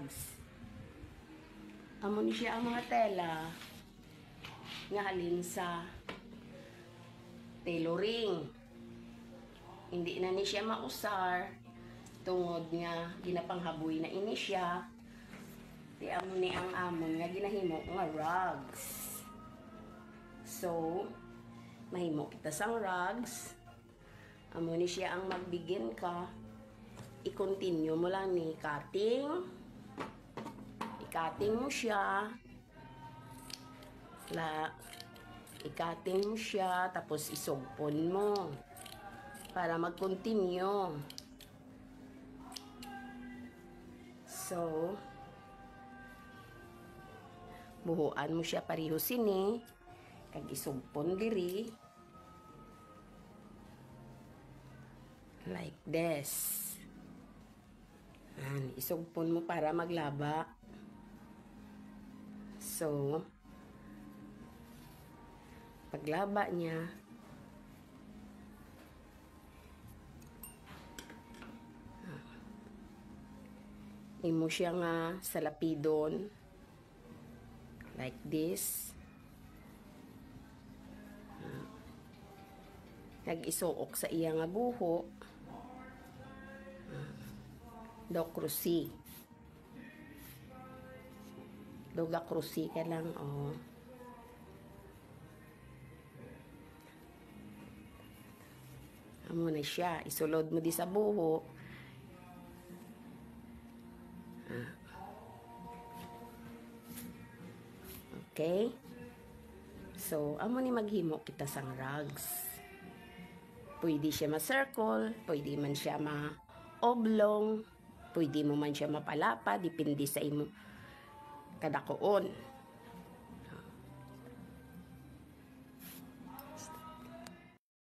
rugs. Amo ni siya ang mga tela nga halin sa tailoring. Hindi na ni siya mausar tungod nga ginapanghaboy na ini siya. Di amo ni ang amon nga ginahimo nga rugs. So, mahimo kita sang rugs. Amo ni siya ang magbigin ka. I-continue mo lang ni cutting. I-cutting mo siya. I-cutting mo siya. Tapos isugpon mo. Para mag-continue. So, buhuan mo siya pareho sini. Kag isugpon diri. Like this. Isugpon mo para maglaba. So, paglaba niya, imo siya nga sa lapidon. Like this. Nag-isuok sa iya nga buho. Do krusi. Doga krusi ka lang, oh. Amo na siya. Isulod mo di sa buho. Okay? So, amo ni maghimo kita sang rugs. Pwede siya ma-circle, pwede man siya ma-oblong, pwede mo man siya mapalapa, depende sa imo kadakoon.